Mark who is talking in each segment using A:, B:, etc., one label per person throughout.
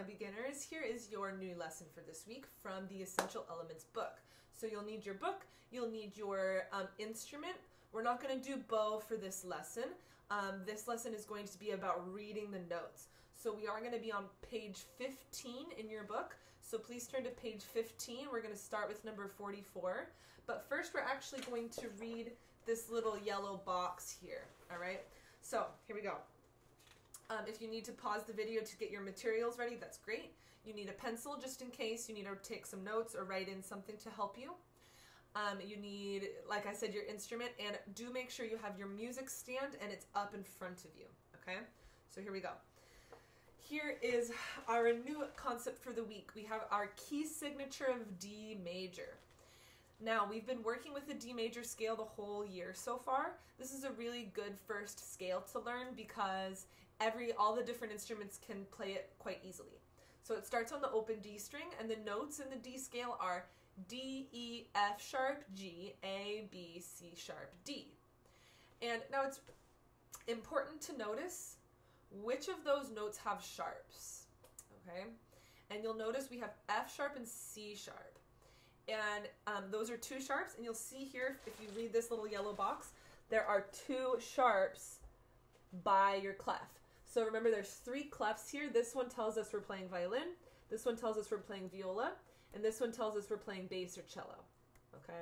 A: my beginners. Here is your new lesson for this week from the Essential Elements book. So you'll need your book, you'll need your instrument. We're not going to do bow for this lesson. This lesson is going to be about reading the notes. So we are going to be on page 15 in your book. So please turn to page 15. We're going to start with number 44. But first we're actually going to read this little yellow box here. All right. So here we go. If you need to pause the video to get your materials ready, that's great. You need a pencil just in case you need to take some notes or write in something to help you. You need, like I said, your instrument, and do make sure you have your music stand and it's up in front of you, okay? So here we go. Here is our new concept for the week. We have our key signature of D major. Now, we've been working with the D major scale the whole year so far. This is a really good first scale to learn because all the different instruments can play it quite easily. So it starts on the open D string, and the notes in the D scale are D, E, F sharp, G, A, B, C sharp, D. And now it's important to notice which of those notes have sharps, okay? And you'll notice we have F sharp and C sharp. And those are two sharps, and you'll see here, if you read this little yellow box, there are two sharps by your clef. So remember, there's three clefs here. This one tells us we're playing violin, this one tells us we're playing viola, and this one tells us we're playing bass or cello, okay?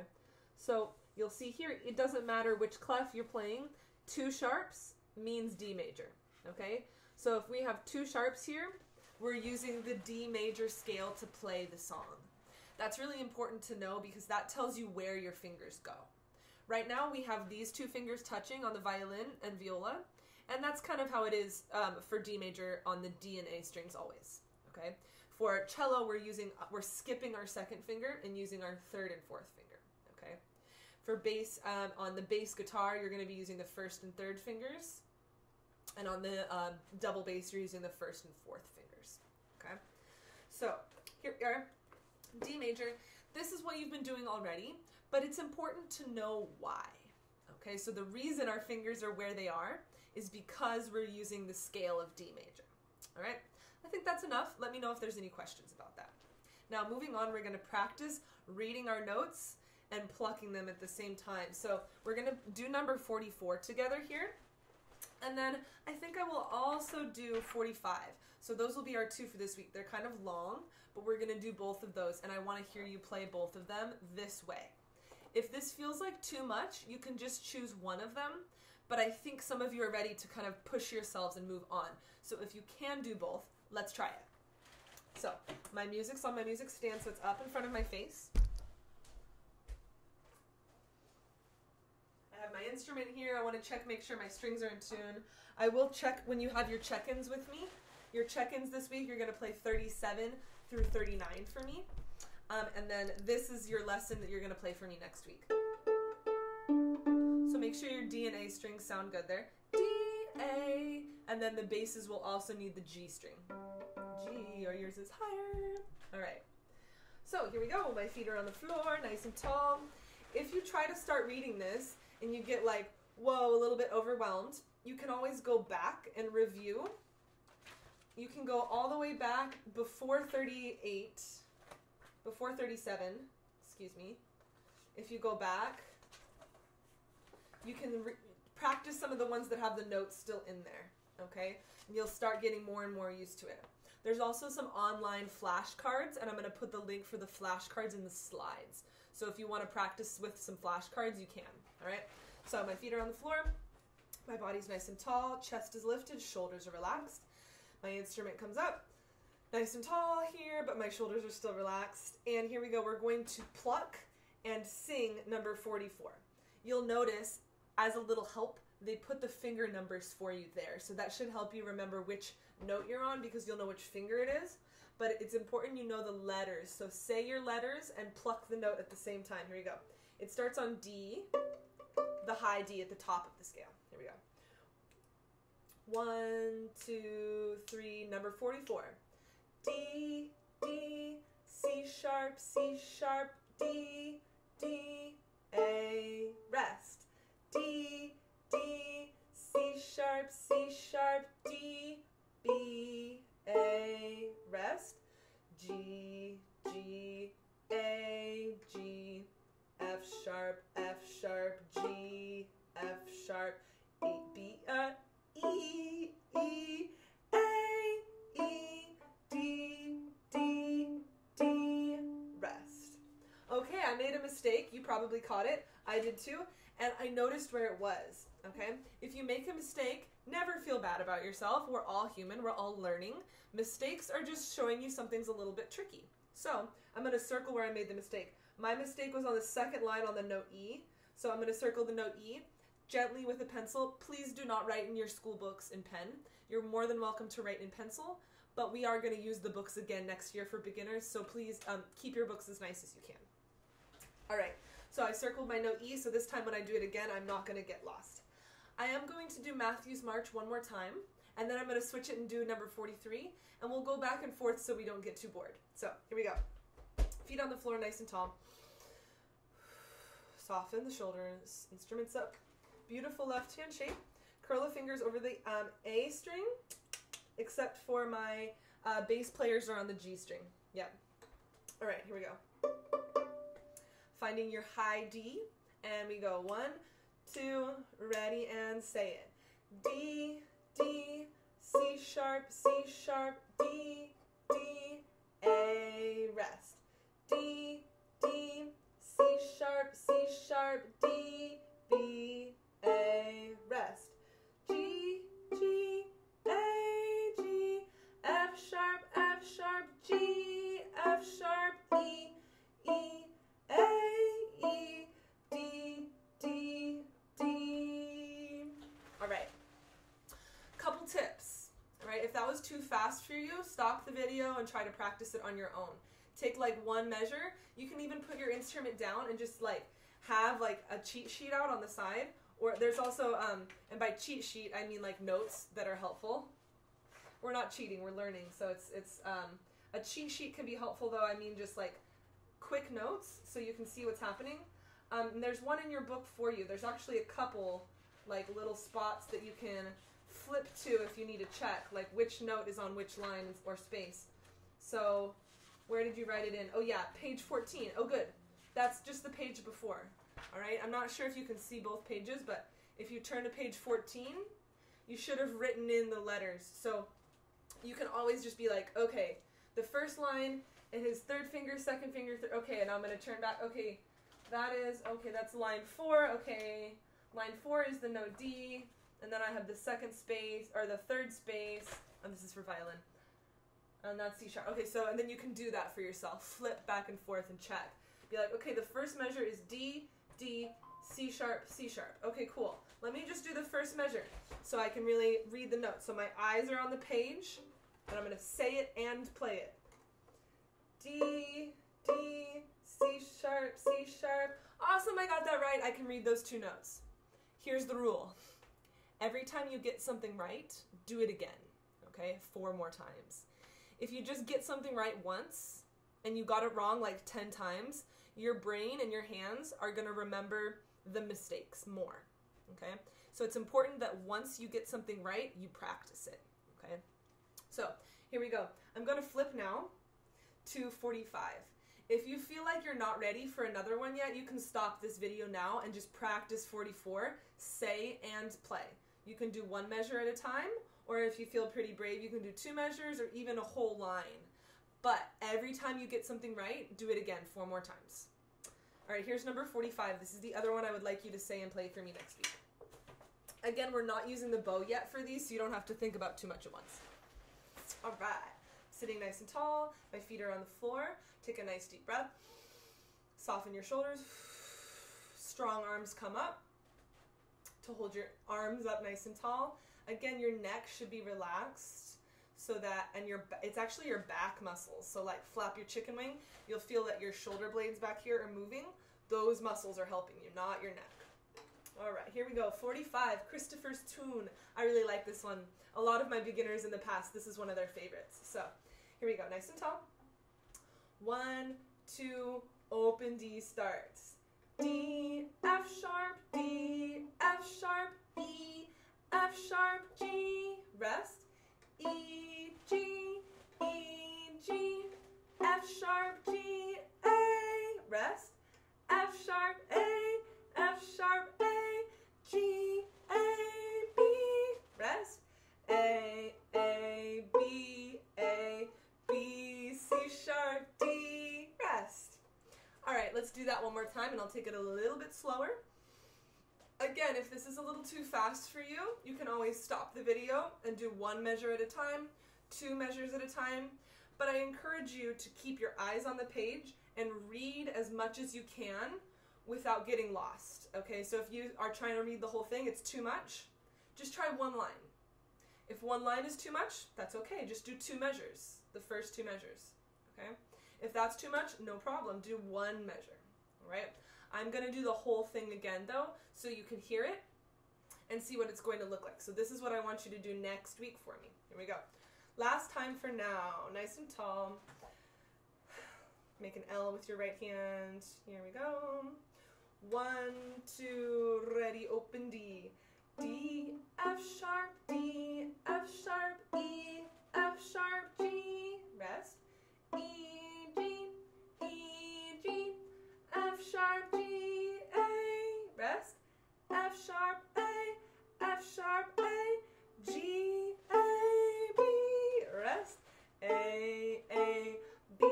A: So you'll see here, it doesn't matter which clef you're playing, two sharps means D major, okay? So if we have two sharps here, we're using the D major scale to play the song. That's really important to know because that tells you where your fingers go. Right now we have these two fingers touching on the violin and viola, and that's kind of how it is for D major on the D and A strings always, okay? For cello, we're skipping our second finger and using our third and fourth finger, okay? For bass, on the bass guitar, you're going to be using the first and third fingers, and on the double bass, you're using the first and fourth fingers, okay? So here we are. D major, this is what you've been doing already, but it's important to know why. Okay, so the reason our fingers are where they are is because we're using the scale of D major. All right, I think that's enough. Let me know if there's any questions about that. Now, moving on, we're going to practice reading our notes and plucking them at the same time. So we're going to do number 44 together here. And then I think I will also do 45. So those will be our two for this week. They're kind of long, but we're going to do both of those. And I want to hear you play both of them this way. If this feels like too much, you can just choose one of them. But I think some of you are ready to kind of push yourselves and move on. So if you can do both, let's try it. So my music's on my music stand, so it's up in front of my face. I have my instrument here. I want to make sure my strings are in tune. I will check when you have your check-ins with me. Your check-ins this week, you're going to play 37 through 39 for me. And then this is your lesson that you're going to play for me next week. So make sure your D and A strings sound good there. D, A, and then the basses will also need the G string. G, or yours is higher. All right. So here we go. My feet are on the floor, nice and tall. If you try to start reading this and you get like, whoa, a little bit overwhelmed, you can always go back and review. You can go all the way back before 37, excuse me. If you go back, you can practice some of the ones that have the notes still in there, okay? And you'll start getting more and more used to it. There's also some online flashcards, and I'm going to put the link for the flashcards in the slides. So if you want to practice with some flashcards, you can, all right? So my feet are on the floor, my body's nice and tall, chest is lifted, shoulders are relaxed. My instrument comes up, nice and tall here, but my shoulders are still relaxed. And here we go, we're going to pluck and sing number 44. You'll notice, as a little help, they put the finger numbers for you there. So that should help you remember which note you're on because you'll know which finger it is. But it's important you know the letters. So say your letters and pluck the note at the same time. Here we go. It starts on D, the high D at the top of the scale. Here we go. 1, 2, 3, number 44. D, D, C sharp, D, D, A, rest. D, D, C sharp, D, B, A, rest. mistake. You probably caught it. I did too. And I noticed where it was, okay? If you make a mistake, never feel bad about yourself. We're all human. We're all learning. Mistakes are just showing you something's a little bit tricky. So I'm going to circle where I made the mistake. My mistake was on the second line on the note E. So I'm going to circle the note E gently with a pencil. Please do not write in your school books in pen. You're more than welcome to write in pencil, but we are going to use the books again next year for beginners, so please keep your books as nice as you can. All right, so I circled my note E, so this time when I do it again, I'm not going to get lost. I am going to do Matthew's March one more time, and then I'm going to switch it and do number 43, and we'll go back and forth so we don't get too bored. So here we go. Feet on the floor, nice and tall. Soften the shoulders, instruments up. Beautiful left hand shape. Curl the fingers over the A string, except for my bass players are on the G string. Yeah. All right, here we go. Finding your high D, and we go 1, 2, ready, and say it. D, D, C sharp, D, D, A, rest. D, D, C sharp, D, B, A, rest. G, G, A, G, F sharp, G, F sharp, E, E, A, E, D, D, D. All right. Couple tips. All right, if that was too fast for you, stop the video and try to practice it on your own. Take like one measure. You can even put your instrument down and just like have like a cheat sheet out on the side. Or there's also, and by cheat sheet, I mean like notes that are helpful. We're not cheating, we're learning. So it's a cheat sheet can be helpful though. I mean just like quick notes so you can see what's happening. And there's one in your book for you. There's actually a couple like little spots that you can flip to if you need to check like which note is on which line or space. So where did you write it in? Oh yeah, page 14. Oh good. That's just the page before. All right, I'm not sure if you can see both pages, but if you turn to page 14, you should have written in the letters. So you can always just be like, okay, the first line, and his third finger, second finger, okay, and I'm going to turn back, okay, that's line 4, okay, line 4 is the note D, and then I have the second space, or the third space, and this is for violin, and that's C sharp. Okay, so, and then you can do that for yourself, flip back and forth and check. Be like, okay, the first measure is D, D, C sharp, C sharp. Okay, cool. Let me just do the first measure so I can really read the notes. So my eyes are on the page, and I'm going to say it and play it. D, D, C sharp, C sharp. Awesome, I got that right. I can read those two notes. Here's the rule. Every time you get something right, do it again, okay? 4 more times. If you just get something right once, and you got it wrong like 10 times, your brain and your hands are going to remember the mistakes more, okay? So it's important that once you get something right, you practice it, okay? So here we go. I'm going to flip now to 45. If you feel like you're not ready for another one yet, you can stop this video now and just practice 44, say and play. You can do 1 measure at a time, or if you feel pretty brave, you can do 2 measures or even a whole line. But every time you get something right, do it again 4 more times. All right, here's number 45. This is the other one I would like you to say and play for me next week. Again, we're not using the bow yet for these, so you don't have to think about too much at once. All right, sitting nice and tall. My feet are on the floor. Take a nice deep breath. Soften your shoulders. Strong arms come up to hold your arms up nice and tall. Again, your neck should be relaxed. So that, and it's actually your back muscles. So like flap your chicken wing, you'll feel that your shoulder blades back here are moving. Those muscles are helping you, not your neck. All right, here we go. 45, Christopher's Tune. I really like this one. A lot of my beginners in the past, this is one of their favorites. So here we go, nice and tall. 1, 2, open D starts. D, F sharp, D, F sharp, E, F sharp, G, rest. E, G, E, G, F sharp, G, A, rest, F sharp, A, F sharp, A, G, A, B, rest, A, B, C sharp, D, rest. All right, let's do do that one more time, and I'll take it a little bit slower. Again, if this is a little too fast for you, you can always stop the video and do 1 measure at a time, 2 measures at a time. But I encourage you to keep your eyes on the page and read as much as you can without getting lost. Okay, so if you are trying to read the whole thing, it's too much, just try 1 line. If 1 line is too much, that's okay. Just do 2 measures, the first 2 measures. Okay? If that's too much, no problem. Do 1 measure. All right? I'm going to do the whole thing again, though, so you can hear it and see what it's going to look like. So this is what I want you to do next week for me. Here we go. Last time for now. Nice and tall. Make an L with your right hand. Here we go. 1, 2, ready, open D. D, F sharp, D, F sharp, E, F sharp, G. Rest. E, G, F sharp, G, A, rest, F sharp, A, G, A, B, rest, A, B,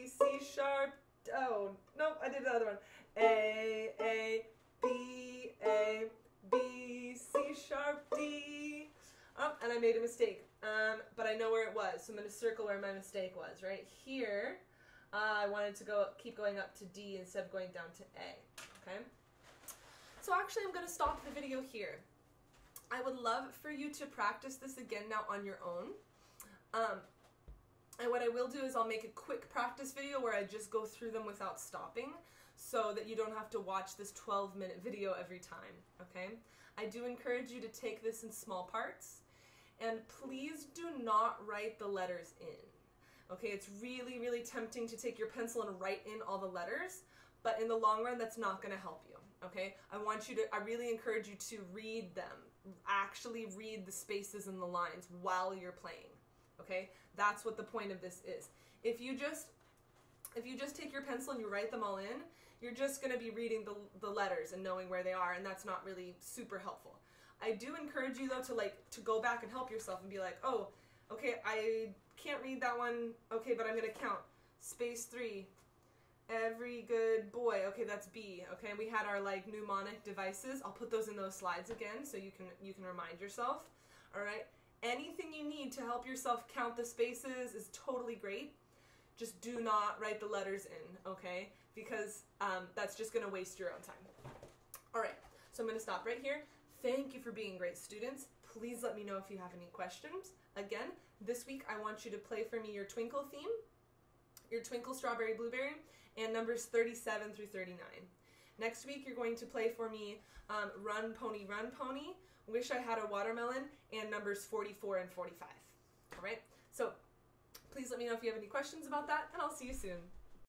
A: C sharp, oh, nope, I did the other one, A, B, C sharp, D, oh, and I made a mistake, but I know where it was, so I'm going to circle where my mistake was, right here. I wanted to keep going up to D instead of going down to A, okay? So actually I'm going to stop the video here. I would love for you to practice this again now on your own. And what I will do is I'll make a quick practice video where I just go through them without stopping so that you don't have to watch this 12-minute video every time, okay? I do encourage you to take this in small parts, and please do not write the letters in. Okay, it's really, really tempting to take your pencil and write in all the letters, but in the long run, that's not going to help you, okay? I really encourage you to read them, actually read the spaces and the lines while you're playing, okay? That's what the point of this is. If you just take your pencil and you write them all in, you're just going to be reading the letters and knowing where they are, and that's not really super helpful. I do encourage you, though, to go back and help yourself and be like, oh, okay, I can't read that one, okay, but I'm going to count. Space 3, every good boy, okay, that's B, okay, and we had our, like, mnemonic devices. I'll put those in those slides again so you can remind yourself, all right? Anything you need to help yourself count the spaces is totally great. Just do not write the letters in, okay, because that's just going to waste your own time. All right, so I'm going to stop right here. Thank you for being great students. Please let me know if you have any questions. Again, this week I want you to play for me your Twinkle theme, your Twinkle, Strawberry, Blueberry, and numbers 37 through 39. Next week you're going to play for me Run, Pony, Wish I Had a Watermelon, and numbers 44 and 45. All right? So please let me know if you have any questions about that, and I'll see you soon.